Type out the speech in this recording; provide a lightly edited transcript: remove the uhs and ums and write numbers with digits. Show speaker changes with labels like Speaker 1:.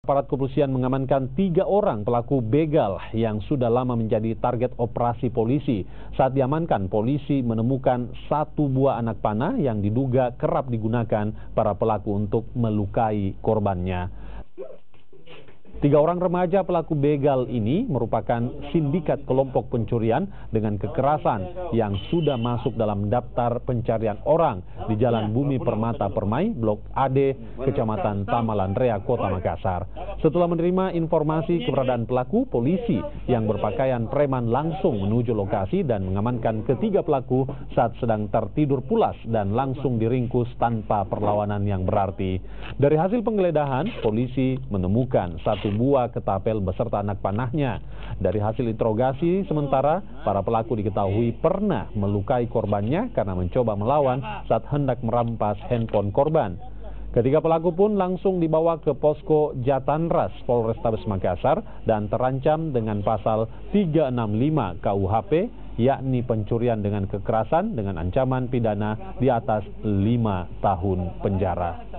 Speaker 1: Aparat kepolisian mengamankan 3 orang pelaku begal yang sudah lama menjadi target operasi polisi. Saat diamankan, polisi menemukan 1 buah anak panah yang diduga kerap digunakan para pelaku untuk melukai korbannya. 3 orang remaja pelaku begal ini merupakan sindikat kelompok pencurian dengan kekerasan yang sudah masuk dalam daftar pencarian orang di Jalan Bumi Permata Permai, Blok AD, Kecamatan Tamalan Rea, Kota Makassar. Setelah menerima informasi keberadaan pelaku, polisi yang berpakaian preman langsung menuju lokasi dan mengamankan ketiga pelaku saat sedang tertidur pulas dan langsung diringkus tanpa perlawanan yang berarti. Dari hasil penggeledahan, polisi menemukan 1 buah ketapel beserta anak panahnya. Dari hasil interogasi sementara, para pelaku diketahui pernah melukai korbannya karena mencoba melawan saat hendak merampas handphone korban. Ketiga pelaku pun langsung dibawa ke posko Jatanras Polrestabes Makassar dan terancam dengan pasal 365 KUHP, yakni pencurian dengan kekerasan dengan ancaman pidana di atas 5 tahun penjara.